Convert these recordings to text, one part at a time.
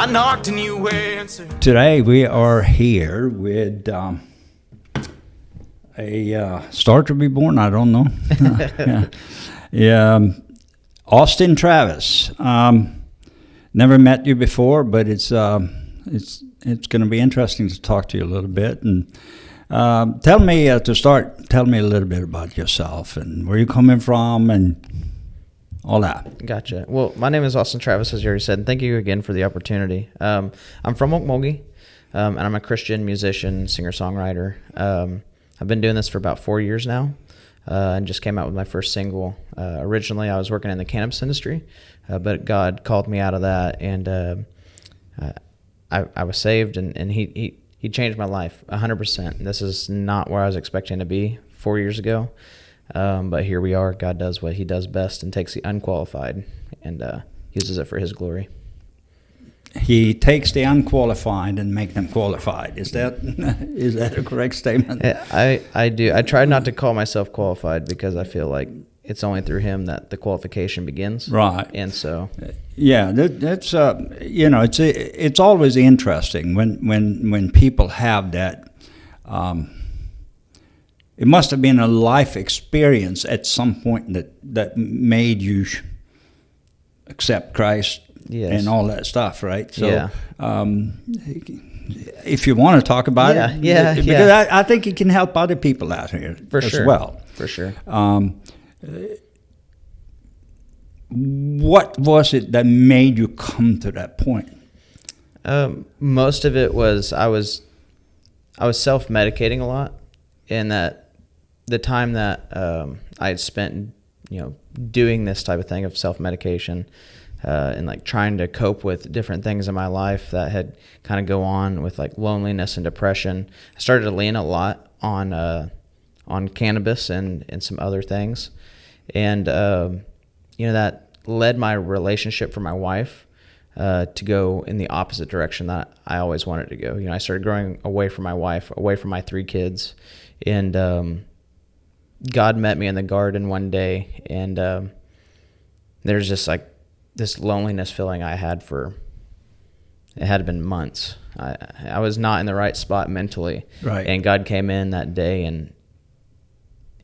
I knocked and you answered. Today we are here with a star to be born. I don't know. Austin Travis. Never met you before, but it's going to be interesting to talk to you a little bit. And tell me a little bit about yourself and where you're coming from and all that. Gotcha. Well, my name is Austin Travis, as you already said, and thank you again for the opportunity. I'm from Okmulgee, and I'm a Christian musician, singer-songwriter. I've been doing this for about 4 years now, and just came out with my first single. Originally, I was working in the cannabis industry, but God called me out of that, and I was saved, and He changed my life 100%. This is not where I was expecting to be 4 years ago. But here we are. God does what He does best and takes the unqualified and uses it for His glory. He takes the unqualified and make them qualified. Is that a correct statement? I do. I try not to call myself qualified because I feel like it's only through Him that the qualification begins. Right. And so, yeah, that's it's always interesting when people have that. It must have been a life experience at some point that made you accept Christ. Yes. And all that stuff, right? So, yeah. If you want to talk about it, because I think it can help other people out here as well. For sure. What was it that made you come to that point? Most of it was I was self-medicating a lot, and that the time that I had spent, doing this type of thing of self-medication. And like trying to cope with different things in my life that had kind of go on with like loneliness and depression. I started to lean a lot on cannabis and some other things. And, that led my relationship for my wife to go in the opposite direction that I always wanted to go. I started growing away from my wife, away from my 3 kids. And God met me in the garden one day, and there's just like this loneliness feeling I had it had been months. I was not in the right spot mentally. Right. And God came in that day, and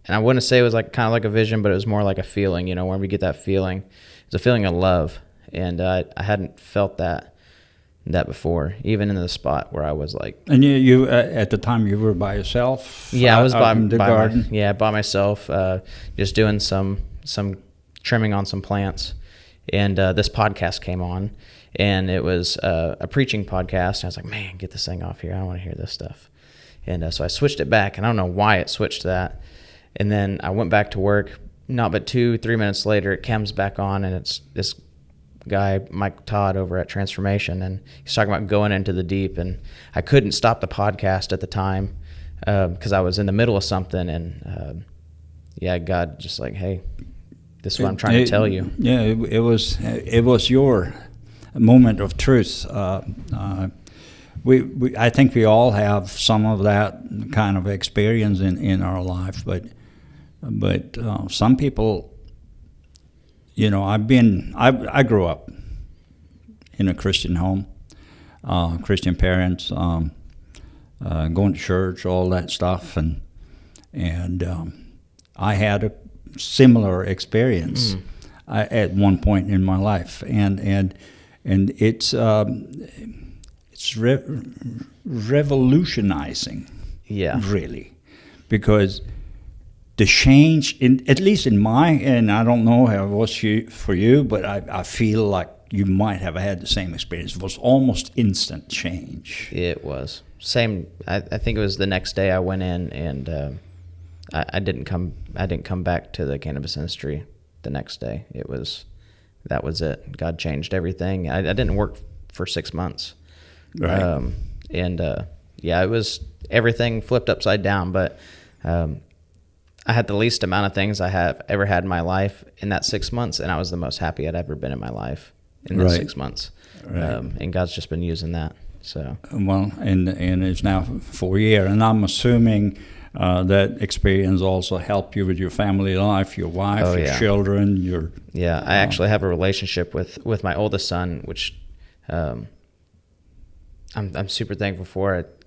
I wouldn't say it was like kind of like a vision, but it was more like a feeling, when we get that feeling. It's a feeling of love. And I hadn't felt that before, even in the spot where I was like. And you at the time you were by yourself? Yeah, I was by the garden. By myself, just doing some trimming on some plants. And this podcast came on, and it was a preaching podcast. And I was like, man, get this thing off here. I don't want to hear this stuff. And so I switched it back, and I don't know why it switched to that. And then I went back to work. Not but 2-3 minutes later, it comes back on, and it's this guy, Mike Todd, over at Transformation, and he's talking about going into the deep. And I couldn't stop the podcast at the time because I was in the middle of something. And God just like, hey, this is what I'm trying to tell you. Yeah, it was your moment of truth. I think we all have some of that kind of experience in our life, but some people, I grew up in a Christian home, Christian parents, going to church, all that stuff, and I had a similar experience at one point in my life, and it's revolutionizing, really, because the change at least in and I don't know how it was for you, but I feel like you might have had the same experience. It was almost instant change. It was same. I think it was the next day I went in, and I didn't come back to the cannabis industry the next day. That was it. God changed everything. I didn't work for 6 months. Right. It was everything flipped upside down, but I had the least amount of things I have ever had in my life in that 6 months, and I was the most happy I'd ever been in my life in those 6 months. Right. And God's just been using that. So well, and it's now 4 years, and I'm assuming that experience also helped you with your family life, your wife, your children, I actually have a relationship with my oldest son, which I'm super thankful for it.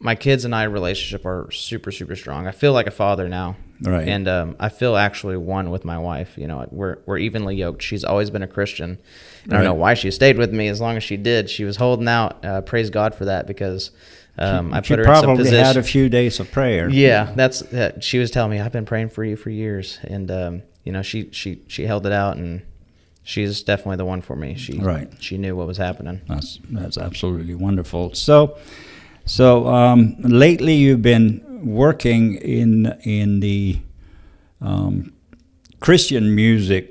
My kids and I relationship are super, super strong. I feel like a father now. Right. And I feel actually one with my wife. You know, we're evenly yoked. She's always been a Christian. And I don't know why she stayed with me as long as she did. She was holding out. Praise God for that, because I put her in some position. She probably had a few days of prayer. Yeah, she was telling me, I've been praying for you for years. And, you know, she held it out, and she's definitely the one for me. She knew what was happening. That's absolutely wonderful. So lately you've been working in the Christian music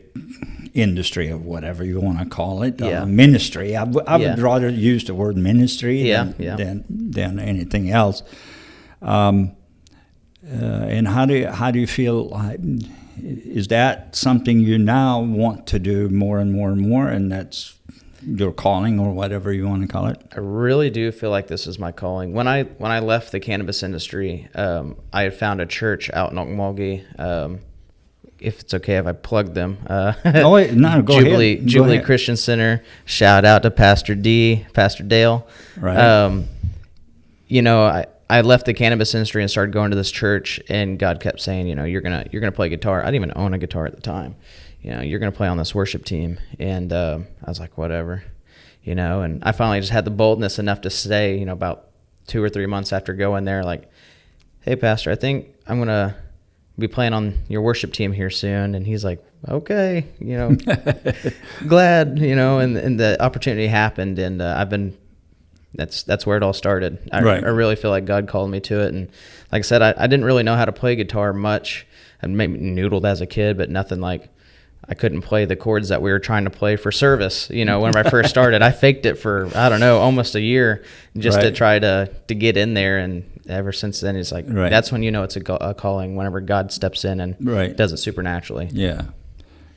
industry, or whatever you want to call it, ministry. I would rather use the word ministry than anything else. And how do you feel? Is that something you now want to do more and more and more, and that's your calling, or whatever you want to call it? I really do feel like this is my calling. When I left the cannabis industry, I had found a church out in Okmulgee. If it's okay if I plug them. Go ahead. Jubilee Christian Center. Shout out to Pastor Dale. Right. You know, I left the cannabis industry and started going to this church, and God kept saying, you know, you're gonna play guitar. I didn't even own a guitar at the time. You know, you're going to play on this worship team. And I was like, whatever, you know, and I finally just had the boldness enough to say, you know, about 2 or 3 months after going there, like, hey, Pastor, I think I'm going to be playing on your worship team here soon. And he's like, okay, you know, glad, you know, and the opportunity happened. And that's where it all started. I really feel like God called me to it. And like I said, I didn't really know how to play guitar much. I maybe noodled as a kid, but nothing like, I couldn't play the chords that we were trying to play for service. You know, when I first started, I faked it for, I don't know, almost a year just to try to get in there. And ever since then, it's like, that's when you know it's a calling, whenever God steps in and does it supernaturally. Yeah.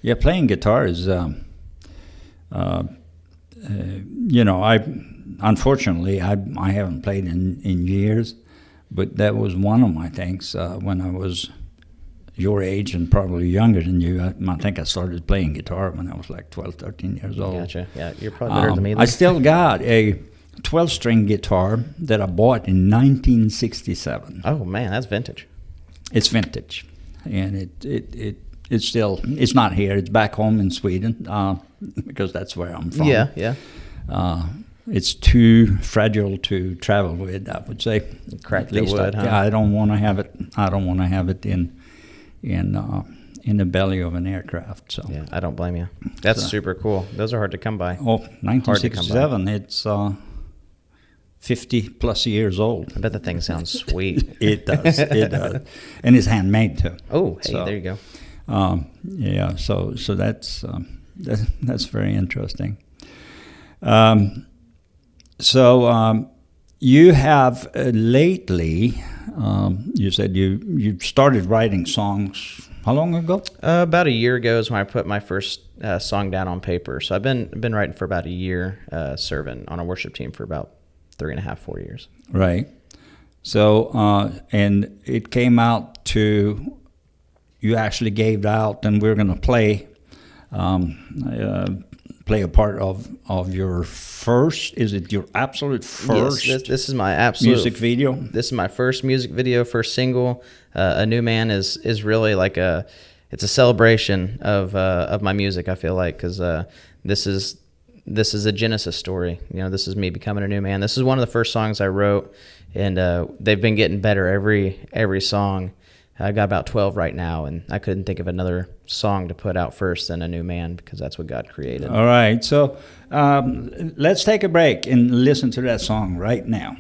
Yeah, playing guitar is, you know, unfortunately, I haven't played in years, but that was one of my things when I was your age and probably younger than you. I think I started playing guitar when I was like 12, 13 years old. Gotcha. Yeah, you're probably better than me then. I still got a 12-string guitar that I bought in 1967. Oh, man, that's vintage. It's vintage. And it's still, it's not here. It's back home in Sweden because that's where I'm from. Yeah. It's too fragile to travel with, I would say. Crack the wood, huh? Yeah, I don't want to have it. I don't want to have it in the belly of an aircraft. So yeah, I don't blame you. That's super cool. Those are hard to come by. Oh, 1967. It's 50 plus years old. I bet the thing sounds sweet. It does. It does, and it's handmade too. Oh, hey, there you go. Yeah. So that's very interesting. You have lately. You said you started writing songs. How long ago? About a year ago is when I put my first song down on paper. So I've been writing for about a year, serving on a worship team for about 3.5, 4 years. Right. So and it came out to you actually gave out, and we're going to play a part of your first. Is it your absolute first? Yes, this is my absolute music video. This is my first music video, first single. A New Man is really like it's a celebration of my music. I feel like because this is a Genesis story. You know, this is me becoming a new man. This is one of the first songs I wrote, and they've been getting better every song. I got about 12 right now, and I couldn't think of another song to put out first than A New Man, because that's what God created. All right, so let's take a break and listen to that song right now.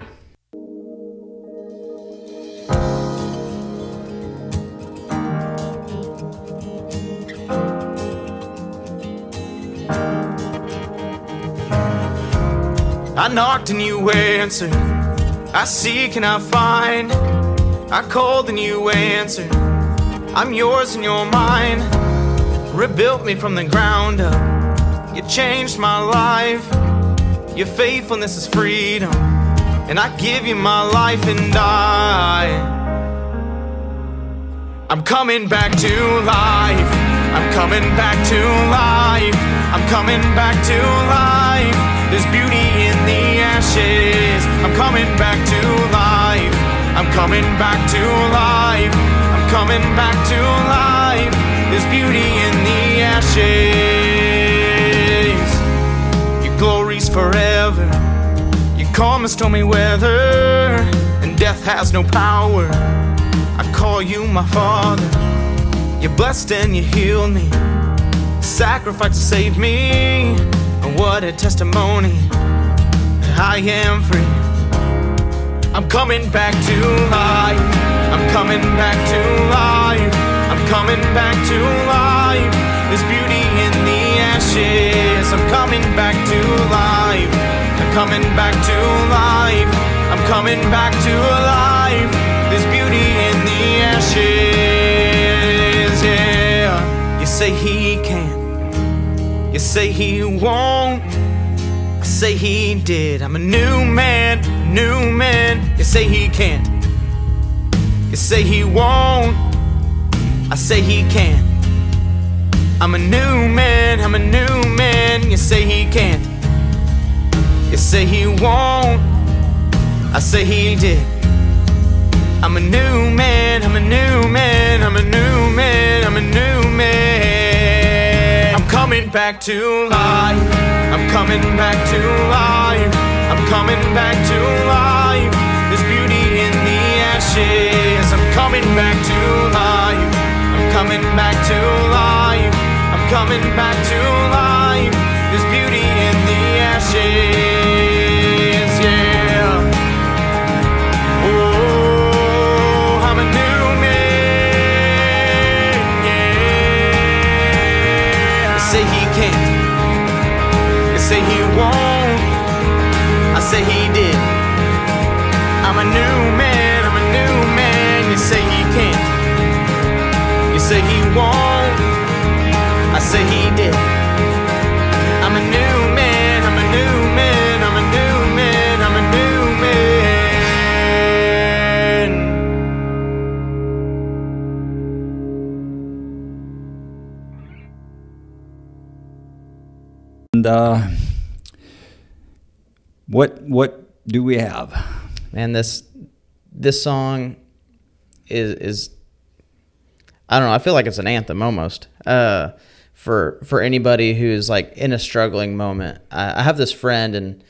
I knocked and you answered. I seek and I find. I called and you answered. I'm yours and you're mine. Rebuilt me from the ground up. You changed my life. Your faithfulness is freedom. And I give you my life, and I'm coming back to life. I'm coming back to life. I'm coming back to life. There's beauty in the ashes. I'm coming back to life. I'm coming back to life. I'm coming back to life. There's beauty in the ashes. Your glory's forever. You calm the stormy weather, and death has no power. I call you my Father. You're blessed and you heal me. Sacrifice to save me. And what a testimony. I am free. I'm coming back to life. I'm coming back to life. I'm coming back to life. There's beauty in the ashes. I'm coming back to life. I'm coming back to life. I'm coming back to life. There's beauty in the ashes. Yeah. You say he can't. You say he won't. I say he did. I'm a new man, new man. You say he can't. You say he won't. I say he can. I'm a new man, I'm a new man. You say he can't. You say he won't. I say he did. I'm a new man, I'm a new man. I'm a new man, I'm a new man. I'm coming back to life. I'm coming back to life. I'm coming back to life. There's beauty in the ashes. I'm coming back to life. I'm coming back to life. I'm coming back to life. There's beauty in the ashes. Yeah. Oh, I'm a new man. Yeah. You say he can't. You say he won't. I say he did. I'm a new man, I'm a new man. You say he can't. You say he won't. I say he did. I'm a new man, I'm a new man. I'm a new man, I'm a new man. And what do we have? Man, this song is I don't know, I feel like it's an anthem almost. For anybody who's like in a struggling moment. I have this friend,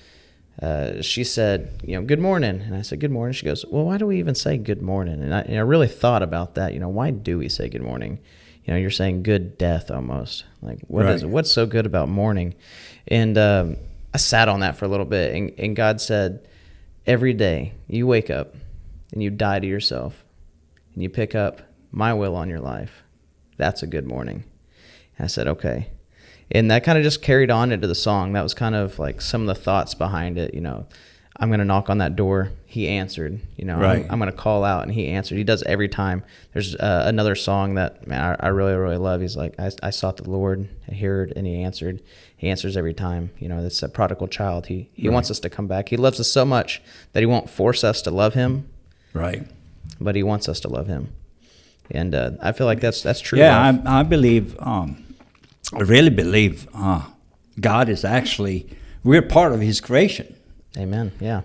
and she said, good morning. And I said, good morning. She goes, well, why do we even say good morning? And I really thought about that. Why do we say good morning? You're saying good death almost. Like, what's so good about morning? And I sat on that for a little bit, and God said, every day you wake up and you die to yourself and you pick up my will on your life. That's a good morning. And I said, okay. And that kind of just carried on into the song. That was kind of like some of the thoughts behind it. I'm going to knock on that door. He answered. Right. I'm going to call out, and he answered. He does every time. There's another song that, man, I really, really love. He's like, I sought the Lord, I heard, and he answered. He answers every time. It's a prodigal child. He wants us to come back. He loves us so much that he won't force us to love him. Right. But he wants us to love him. And I feel like that's true. Yeah, love. I believe, I really believe God is actually, we're part of his creation. Amen. Yeah.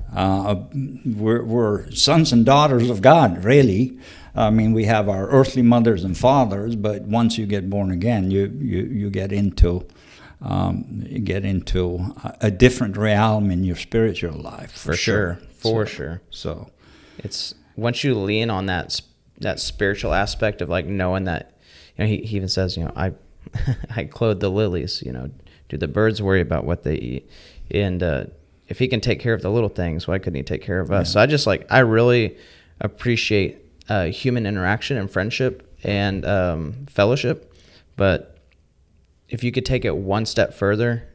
We're sons and daughters of God, really. I mean, we have our earthly mothers and fathers, but once you get born again, you get into a different realm in your spiritual life. For sure. For sure. So it's once you lean on that spiritual aspect of like knowing that, he even says, I clothe the lilies. Do the birds worry about what they eat? And if he can take care of the little things, why couldn't he take care of us? Yeah. So I really appreciate human interaction and friendship and fellowship. But if you could take it one step further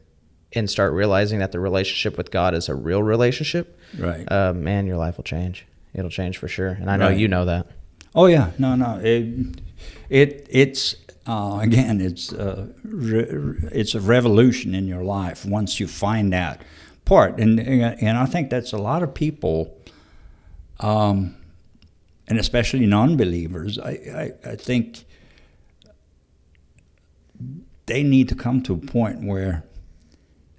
and start realizing that the relationship with God is a real relationship, right, man, your life will change. It'll change for sure. And I know you know that. Oh yeah, no. It's again, it's a revolution in your life once you find that part, and I think that's a lot of people, and especially non-believers. I think they need to come to a point where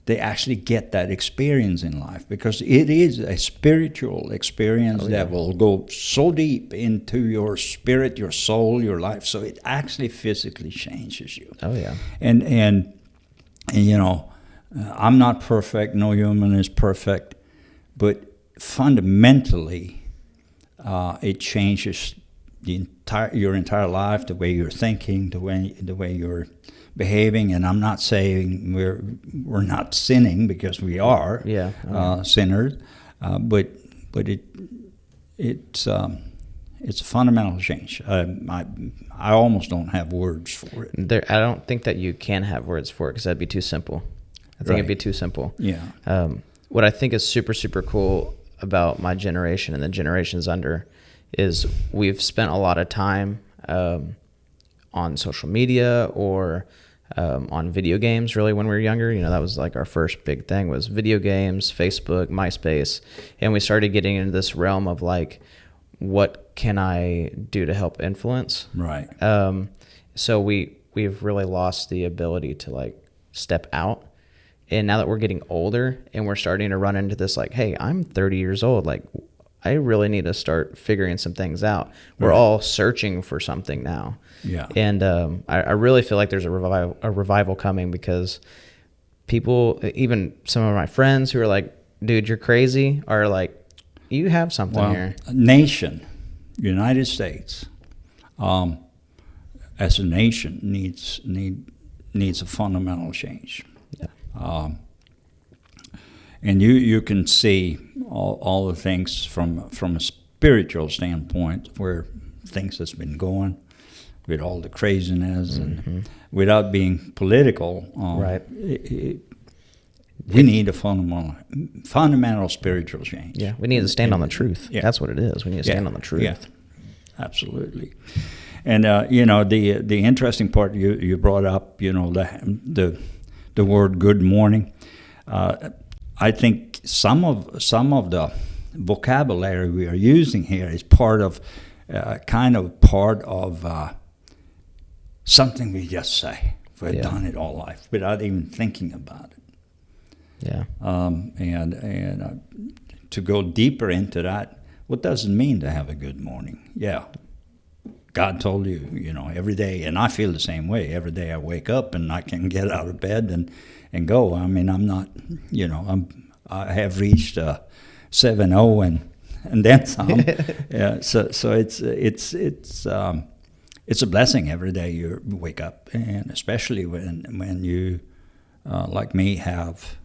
they actually get that experience in life, because it is a spiritual experience that will go so deep into your spirit, your soul, your life. So it actually physically changes you. Oh yeah. And you know, I'm not perfect. No human is perfect, but fundamentally, it changes your entire life, the way you're thinking, the way you're behaving. And I'm not saying we're not sinning, because we are sinners, but it's a fundamental change. I almost don't have words for it. I don't think that you can have words for it, because that'd be too simple. I think it'd be too simple. Yeah. What I think is super, super cool about my generation and the generations under is we've spent a lot of time on social media or on video games, really, when we were younger. You know, that was like our first big thing, was video games, Facebook, MySpace. And we started getting into this realm of like, what can I do to help influence? Right. So we've really lost the ability to like step out. And now that we're getting older and we're starting to run into this, like, hey, I'm 30 years old. Like, I really need to start figuring some things out. We're all searching for something now. Yeah. And I really feel like there's a revival coming, because people, even some of my friends who are like, dude, you're crazy, are like, you have something here. Nation, United States, as a nation, needs a fundamental change. Yeah. And you can see all the things from a spiritual standpoint, where things has been going with all the craziness, and without being political. Right. We need a fundamental spiritual change. Yeah, we need to stand on the truth. Yeah. That's what it is. We need to stand on the truth. Yeah, absolutely. And you know, the interesting part you brought up, you know, the word "good morning." I think some of the vocabulary we are using here is part of something we just say. We've done it all life without even thinking about it. Yeah. And to go deeper into that, what does it mean to have a good morning? Yeah. God told you, you know, every day, and I feel the same way. Every day I wake up and I can get out of bed and go. I mean, I'm not, you know, I have reached 7-0 and then some. Yeah, so it's a blessing every day you wake up, and especially when you, like me, have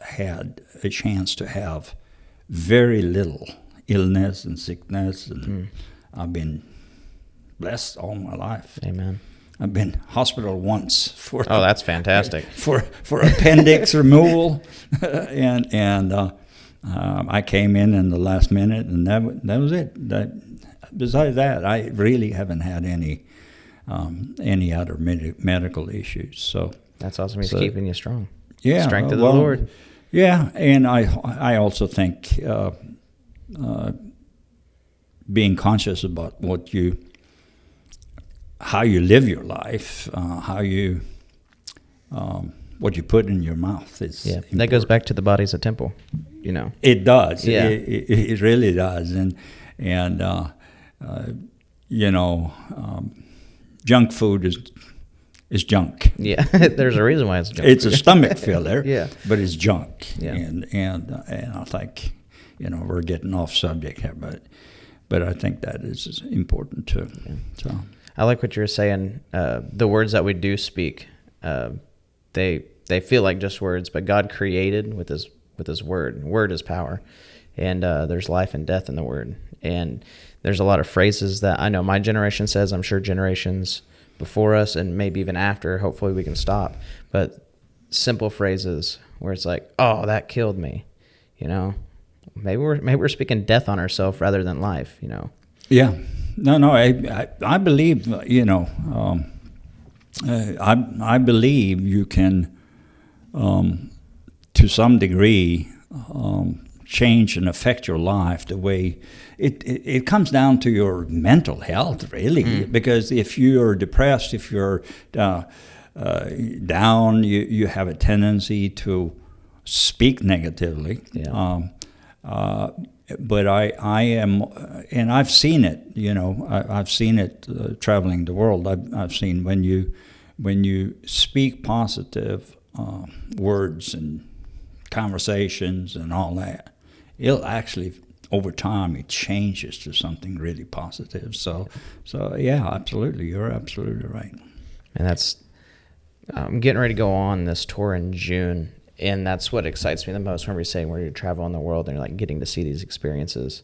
had a chance to have very little illness and sickness, and I've been blessed all my life. Amen. I've been hospital once for that's fantastic. for appendix removal, and I came in the last minute, and that was it. Besides that, I really haven't had any other medical issues. So that's awesome. He's keeping you strong. Yeah, strength of the Lord. Yeah, and I also think being conscious about how you live your life, what you put in your mouth is important. That goes back to the body's a temple, you know. It does. Yeah. It really does. And you know, junk food is junk. Yeah, there's a reason why it's junk. It's a stomach filler. Yeah, but it's junk. Yeah. And I think, you know, we're getting off subject here, but I think that is important too. Yeah. So I like what you were saying. The words that we do speak, they feel like just words, but God created with His word. Word is power, and there's life and death in the word. And there's a lot of phrases that I know my generation says. I'm sure generations before us and maybe even after, hopefully we can stop. But simple phrases where it's like, "Oh, that killed me," you know. Maybe we're speaking death on ourselves rather than life, you know. Yeah. No. I believe, you know. I believe you can, to some degree, change and affect your life the way it comes down to your mental health, really. Because if you're depressed, if you're down, you have a tendency to speak negatively. Yeah. But I am, and I've seen it. I've seen it traveling the world. I've seen when you speak positive words and conversations and all that, it'll actually, over time, it changes to something really positive. So yeah, absolutely, you're absolutely right. And I'm getting ready to go on this tour in June, and that's what excites me the most when we're saying where you're traveling the world and you're like getting to see these experiences.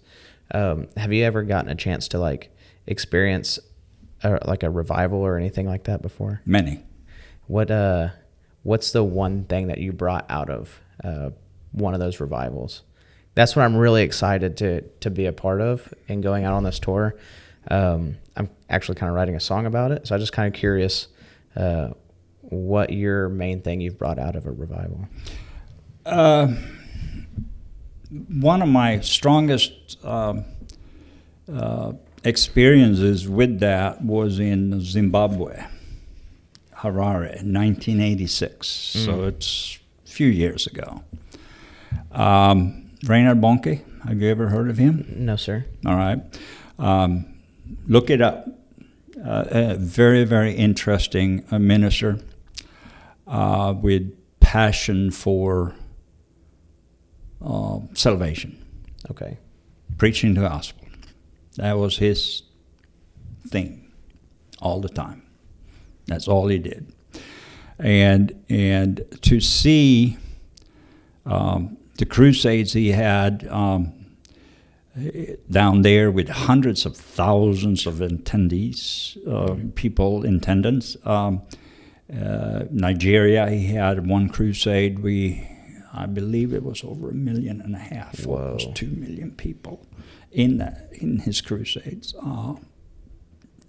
Have you ever gotten a chance to like experience like a revival or anything like that before? Many. What's the one thing that you brought out of one of those revivals? That's what I'm really excited to be a part of and going out on this tour. I'm actually kind of writing a song about it, so I'm just kind of curious what your main thing you've brought out of a revival. One of my strongest experiences with that was in Zimbabwe, Harare, in 1986. So it's a few years ago. Reinhard Bonnke, have you ever heard of him? No, sir. All right. Look it up. A very, very interesting minister with passion for salvation, Okay. preaching the gospel. That was his thing all the time. That's all he did. And to see the crusades he had down there with hundreds of thousands of attendees, people in attendance. Nigeria, he had one crusade. I believe it was over 1.5 million. Whoa. It was 2 million people in his crusades.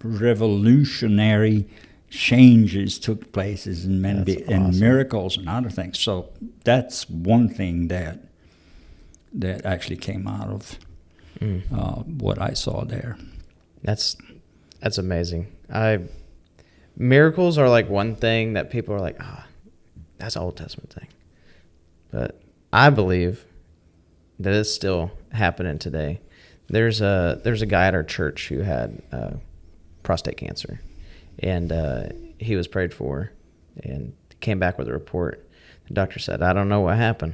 Revolutionary changes took places in many and miracles and other things. So that's one thing that actually came out of what I saw there. That's amazing. Miracles are like one thing that people are like, that's an Old Testament thing. But I believe that it's still happening today. There's a guy at our church who had prostate cancer, and he was prayed for and came back with a report. The doctor said, I don't know what happened.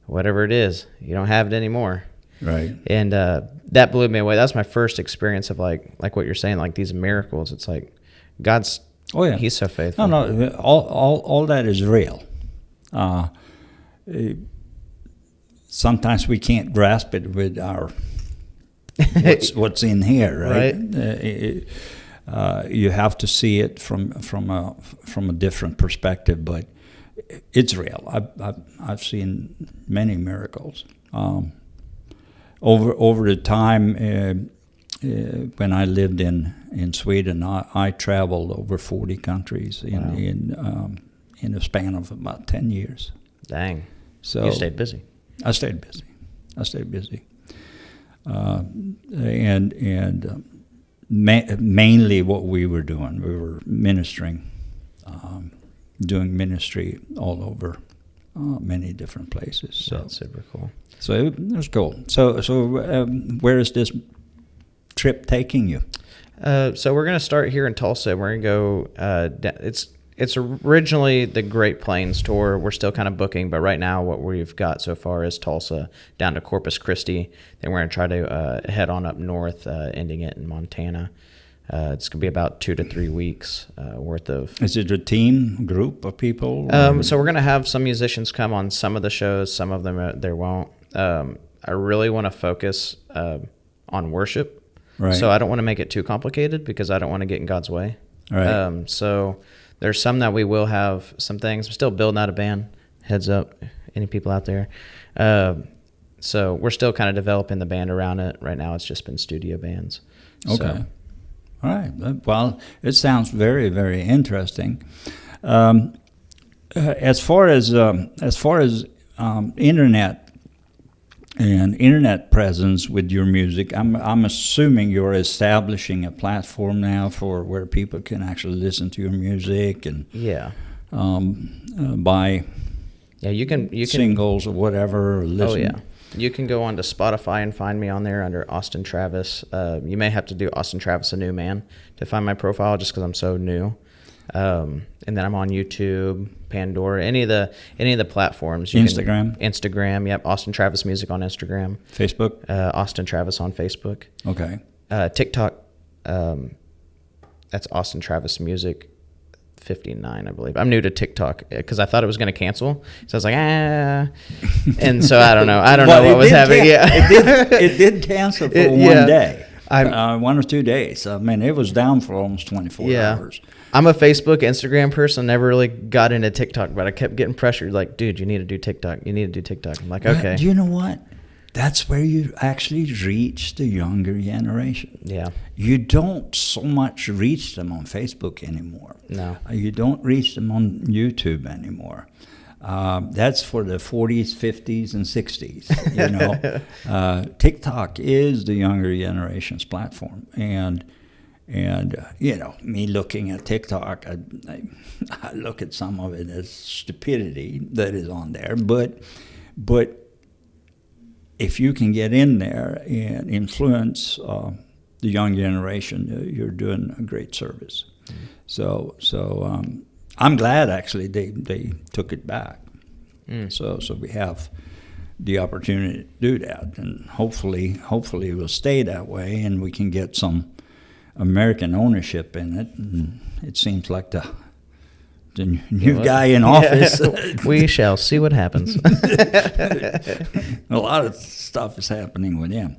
Whatever it is, you don't have it anymore. Right. And that blew me away. That's my first experience of like what you're saying, like these miracles. It's like God's, He's so faithful. No, all that is real. Sometimes we can't grasp it with our what's in here, right? You have to see it from a different perspective, but it's real. I've seen many miracles. Over the time when I lived in Sweden, I traveled over 40 countries in a span of about 10 years. Dang. So you stayed busy. I stayed busy. Mainly what we were doing, we were ministering, doing ministry all over many different places. So that's super cool. So it was cool. So where is this trip taking you? So we're going to start here in Tulsa. We're going to go. It's originally the Great Plains tour. We're still kind of booking, but right now what we've got so far is Tulsa down to Corpus Christi. Then we're going to try to head on up north, ending it in Montana. It's going to be about 2 to 3 weeks worth of. Is it a team, group of people? So we're going to have some musicians come on some of the shows. Some of them there won't. I really want to focus on worship. Right. So I don't want to make it too complicated because I don't want to get in God's way. Right. So there's some that we will have some things. I'm still building out a band. Heads up, any people out there. So we're still kind of developing the band around it. Right now it's just been studio bands. Okay. So. All right. Well, it sounds very, very interesting. As far as internet, and internet presence with your music. I'm assuming you're establishing a platform now for where people can actually listen to your music and Yeah. buy Yeah, you can singles or whatever. Or listen. Oh yeah, you can go on to Spotify and find me on there under Austin Travis. You may have to do Austin Travis, a new man, to find my profile, just because I'm so new. And then I'm on YouTube, Pandora, any of the platforms. Instagram, yep. Austin Travis Music on Instagram. Facebook. Austin Travis on Facebook. Okay. TikTok. That's Austin Travis Music 59, I believe. I'm new to TikTok because I thought it was going to cancel. So I was like, and so I don't know. I don't know what was happening. Yeah, it did cancel for one day. 1 or 2 days. I mean, it was down for almost 24 hours. I'm a Facebook, Instagram person. Never really got into TikTok, but I kept getting pressured. Like, dude, you need to do TikTok. You need to do TikTok. I'm like, okay. Do you know what? That's where you actually reach the younger generation. Yeah. You don't so much reach them on Facebook anymore. No. You don't reach them on YouTube anymore. That's for the 40s, 50s, and 60s. You know, TikTok is the younger generation's platform, and you know, me looking at TikTok, I look at some of it as stupidity that is on there, but if you can get in there and influence the young generation, you're doing a great service. Mm-hmm. So I'm glad actually they took it back. So we have the opportunity to do that, and hopefully it will stay that way, and we can get some American ownership in it. And it seems like the new guy in office. We shall see what happens. A lot of stuff is happening with him.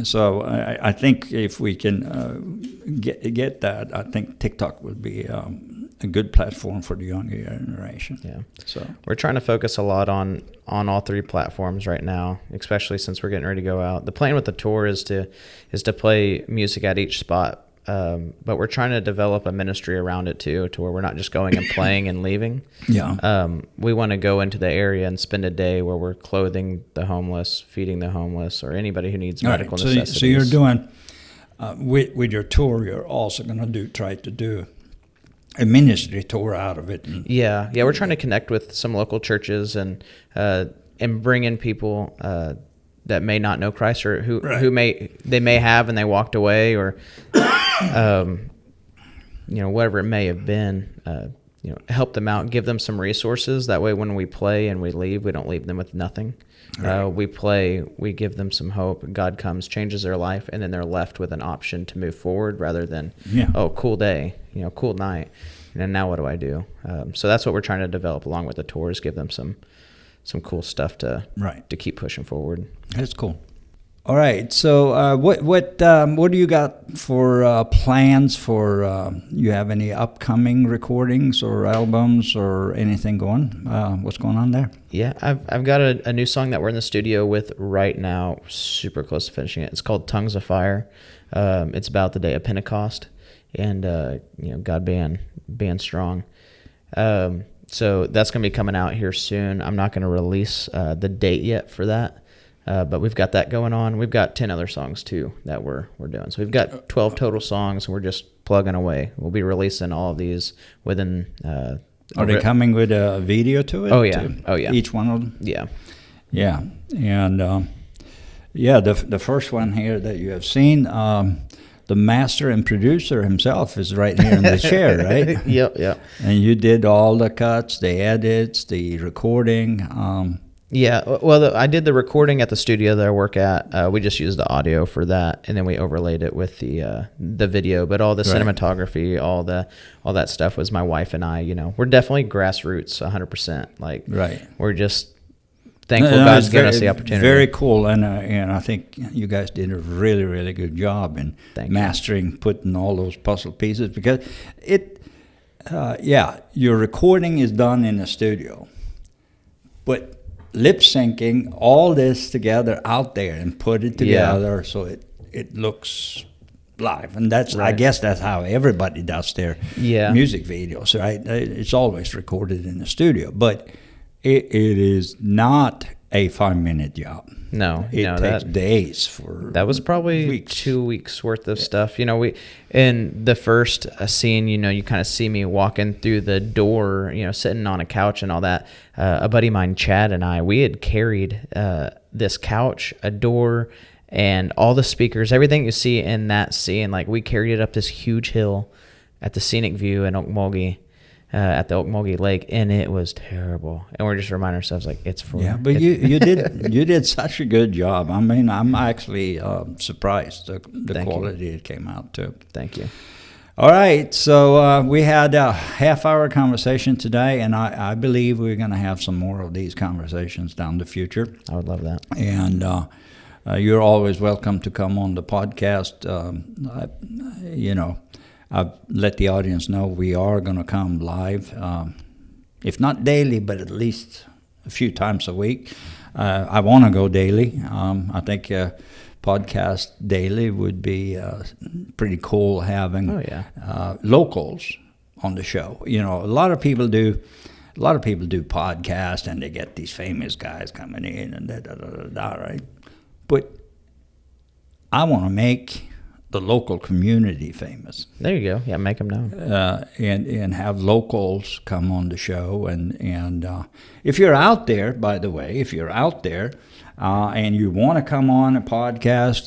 So I think if we can get that, I think TikTok would be a good platform for the younger generation. Yeah. So we're trying to focus a lot on all three platforms right now, especially since we're getting ready to go out. The plan with the tour is to play music at each spot. But we're trying to develop a ministry around it too, to where we're not just going and playing and leaving. Yeah. We want to go into the area and spend a day where we're clothing the homeless, feeding the homeless, or anybody who needs medical necessities. So you're doing with your tour. You're also going to try to do a ministry tour out of it. Yeah. We're trying to connect with some local churches and bring in people that may not know Christ, or who may have and they walked away, or whatever it may have been. Help them out, give them some resources. That way, when we play and we leave, we don't leave them with nothing. Right. We play, we give them some hope. God comes, changes their life, and then they're left with an option to move forward rather than, cool day, cool night, and now what do I do? So that's what we're trying to develop along with the tours. Give them some cool stuff to keep pushing forward. That's cool. All right. So what do you got for plans for? You have any upcoming recordings or albums or anything going? What's going on there? Yeah, I've got a new song that we're in the studio with right now. Super close to finishing it. It's called Tongues of Fire. It's about the day of Pentecost and God being strong. So that's going to be coming out here soon. I'm not going to release the date yet for that, but we've got that going on. We've got 10 other songs, too, that we're doing. So we've got 12 total songs, and we're just plugging away. We'll be releasing all of these within... Are they coming with a video to it? Oh, yeah. Oh, yeah. Each one of them? Yeah. Yeah. And, the first one here that you have seen... the master and producer himself is right here in the chair, right? Yep. And you did all the cuts, the edits, the recording. Yeah, well, I did the recording at the studio that I work at. We just used the audio for that, and then we overlaid it with the video. But all the cinematography, all that stuff was my wife and I. We're definitely grassroots, 100%. We're just thankful God's given us the opportunity. Very cool, and I think you guys did a really, really good job in mastering, putting all those puzzle pieces, because your recording is done in the studio, but lip syncing all this together out there and put it together so it looks live, and that's I guess that's how everybody does their music videos, right? It's always recorded in the studio, but it is not a 5-minute job. No, It no, takes that days for that was probably weeks. 2 weeks worth of stuff. You know, we in the first scene, you know, you kind of see me walking through the door, you know, sitting on a couch and all that. A buddy of mine, Chad, and I, we had carried this couch, a door, and all the speakers, everything you see in that scene. Like, we carried it up this huge hill at the Scenic View in Okmulgee. At the Okmulgee Lake, and it was terrible. And we're just reminding ourselves, like, it's for But you did such a good job. I mean, I'm actually surprised the Thank quality it came out to. Thank you. All right, so we had a half-hour conversation today, and I believe we're going to have some more of these conversations down the future. I would love that. And you're always welcome to come on the podcast. I've let the audience know we are going to come live, if not daily, but at least a few times a week. I want to go daily. I think podcast daily would be pretty cool having locals on the show. You know, a lot of people do podcasts, and they get these famous guys coming in and right? But I want to make the local community famous. There you go. Yeah, make them known. And have locals come on the show. And if you're out there, by the way, and you want to come on a podcast,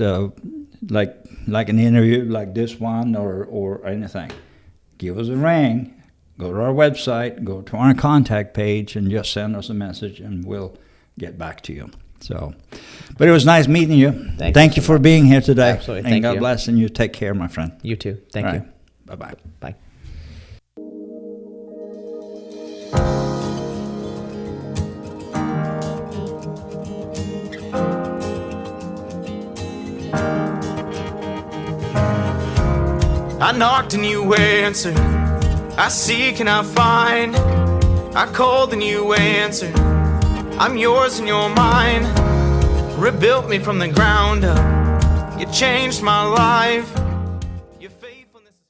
like an interview like this one or anything, give us a ring. Go to our website, go to our contact page, and just send us a message, and we'll get back to you. So, but it was nice meeting you. Thank you for being here today. Absolutely. And God bless, and you take care, my friend. You too. Thank you. Bye-bye. Bye. I knocked and you answered. I seek and I find. I called and you answered. I'm yours and you're mine. Rebuilt me from the ground up. You changed my life.